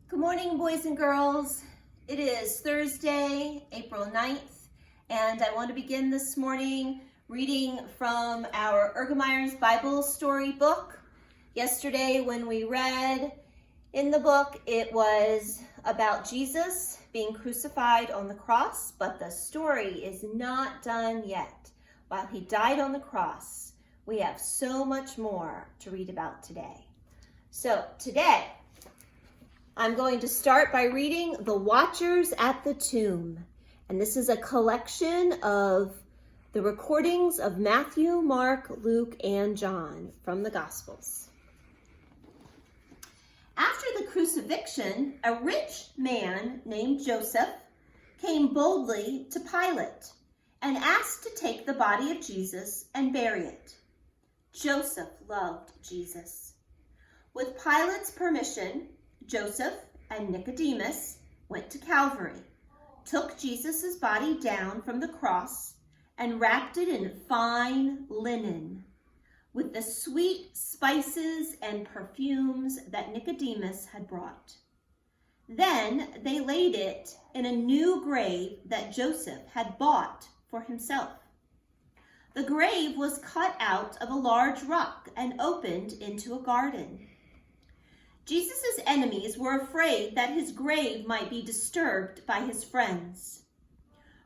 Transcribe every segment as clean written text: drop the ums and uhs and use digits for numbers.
Good morning, boys and girls. It is Thursday, April 9th, and I want to begin this morning reading from our Ergemeyer's Bible story book. Yesterday when we read in the book, it was about Jesus being crucified on the cross, but the story is not done yet. While he died on the cross, we have so much more to read about today. So today, I'm going to start by reading The Watchers at the Tomb. And this is a collection of the recordings of Matthew, Mark, Luke, and John from the Gospels. After the crucifixion, a rich man named Joseph came boldly to Pilate and asked to take the body of Jesus and bury it. Joseph loved Jesus. With Pilate's permission, Joseph and Nicodemus went to Calvary, took Jesus' body down from the cross, and wrapped it in fine linen with the sweet spices and perfumes that Nicodemus had brought. Then they laid it in a new grave that Joseph had bought for himself. The grave was cut out of a large rock and opened into a garden. Jesus' enemies were afraid that his grave might be disturbed by his friends.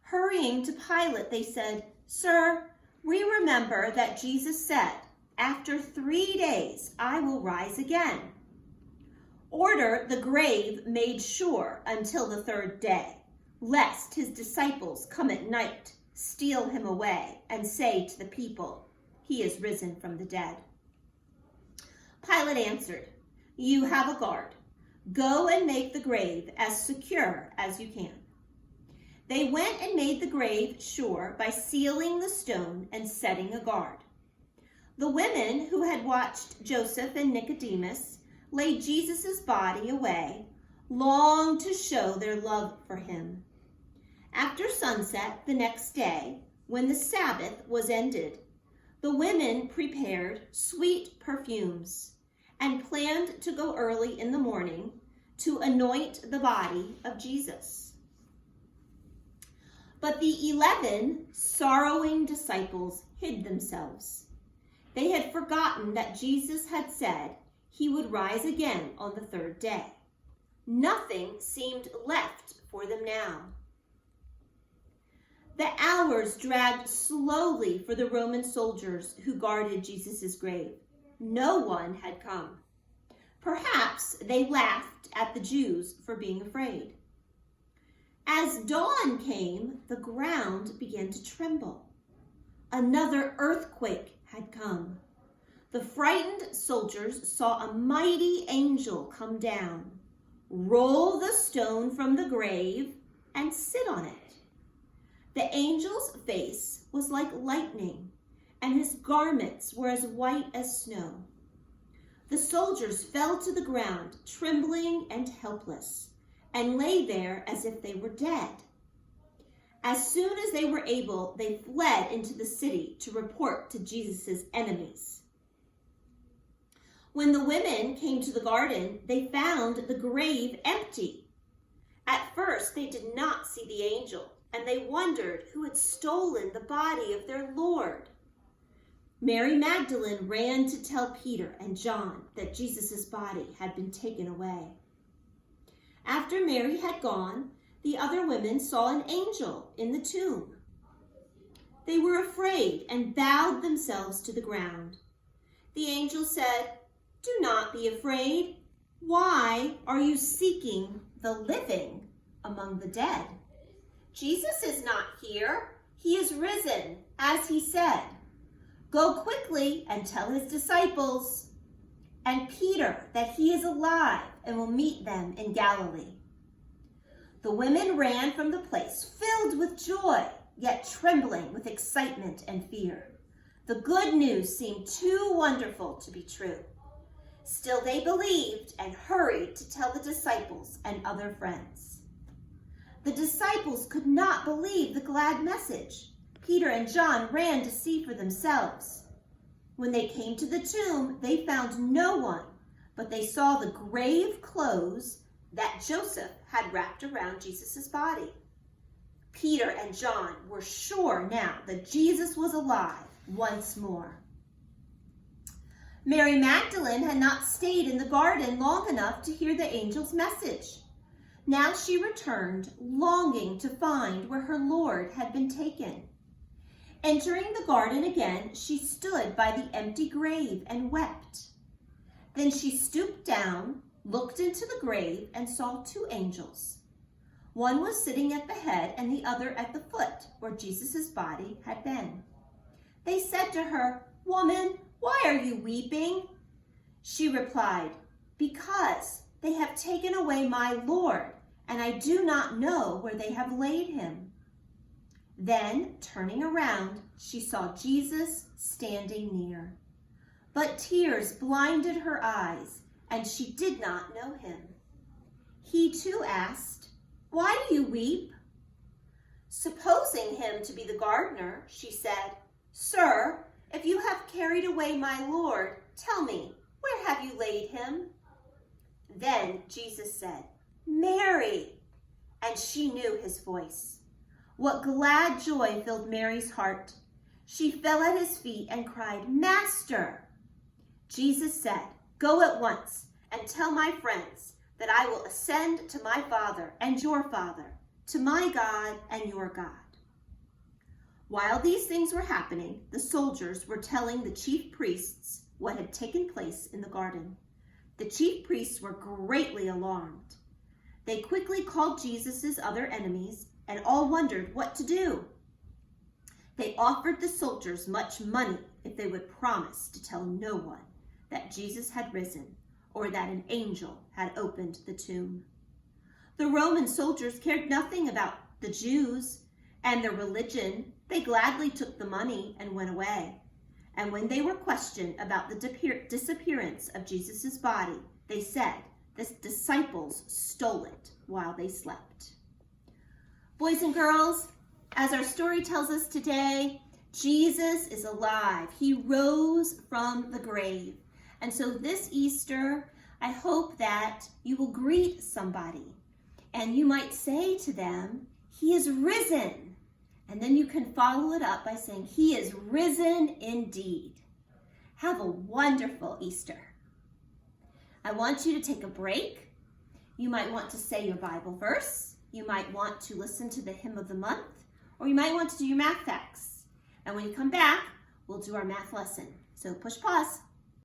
Hurrying to Pilate, they said, "Sir, we remember that Jesus said, 'After 3 days I will rise again.' Order the grave made sure until the 3rd day, lest his disciples come at night, steal him away, and say to the people, 'He is risen from the dead.'" Pilate answered, "You have a guard. Go and make the grave as secure as you can." They went and made the grave sure by sealing the stone and setting a guard. The women who had watched Joseph and Nicodemus lay Jesus' body away, longed to show their love for him. After sunset the next day, when the Sabbath was ended, the women prepared sweet perfumes and planned to go early in the morning to anoint the body of Jesus. But the 11 sorrowing disciples hid themselves. They had forgotten that Jesus had said he would rise again on the 3rd day. Nothing seemed left for them now. The hours dragged slowly for the Roman soldiers who guarded Jesus' grave. No one had come. Perhaps they laughed at the Jews for being afraid. As dawn came, the ground began to tremble. Another earthquake had come. The frightened soldiers saw a mighty angel come down, roll the stone from the grave, and sit on it. The angel's face was like lightning, and his garments were as white as snow. The soldiers fell to the ground, trembling and helpless, and lay there as if they were dead. As soon as they were able, they fled into the city to report to Jesus' enemies. When the women came to the garden, they found the grave empty. At first, they did not see the angel, and they wondered who had stolen the body of their Lord. Mary Magdalene ran to tell Peter and John that Jesus' body had been taken away. After Mary had gone, the other women saw an angel in the tomb. They were afraid and bowed themselves to the ground. The angel said, "Do not be afraid. Why are you seeking the living among the dead? Jesus is not here. He is risen, as he said. Go quickly and tell his disciples and Peter that he is alive and will meet them in Galilee." The women ran from the place, filled with joy, yet trembling with excitement and fear. The good news seemed too wonderful to be true. Still they believed and hurried to tell the disciples and other friends. The disciples could not believe the glad message. Peter and John ran to see for themselves. When they came to the tomb, they found no one, but they saw the grave closed that Joseph had wrapped around Jesus' body. Peter and John were sure now that Jesus was alive once more. Mary Magdalene had not stayed in the garden long enough to hear the angel's message. Now she returned, longing to find where her Lord had been taken. Entering the garden again, she stood by the empty grave and wept. Then she stooped down, looked into the grave, and saw two angels. One was sitting at the head and the other at the foot, where Jesus' body had been. They said to her, "Woman, why are you weeping?" She replied, "Because they have taken away my Lord, and I do not know where they have laid him." Then, turning around, she saw Jesus standing near. But tears blinded her eyes, and she did not know him. He too asked, "Why do you weep?" Supposing him to be the gardener, she said, "Sir, if you have carried away my Lord, tell me, where have you laid him?" Then Jesus said, "Mary," and she knew his voice. What glad joy filled Mary's heart. She fell at his feet and cried, "Master!" Jesus said, "Go at once and tell my friends that I will ascend to my Father and your Father, to my God and your God." While these things were happening, the soldiers were telling the chief priests what had taken place in the garden. The chief priests were greatly alarmed. They quickly called Jesus' other enemies, and all wondered what to do. They offered the soldiers much money if they would promise to tell no one that Jesus had risen or that an angel had opened the tomb. The Roman soldiers cared nothing about the Jews and their religion. They gladly took the money and went away. And when they were questioned about the disappearance of Jesus' body, they said the disciples stole it while they slept. Boys and girls, as our story tells us today, Jesus is alive. He rose from the grave. And so this Easter, I hope that you will greet somebody and you might say to them, "He is risen." And then you can follow it up by saying, "He is risen indeed." Have a wonderful Easter. I want you to take a break. You might want to say your Bible verse. You might want to listen to the hymn of the month, or you might want to do your math facts. And when you come back, we'll do our math lesson. So push pause.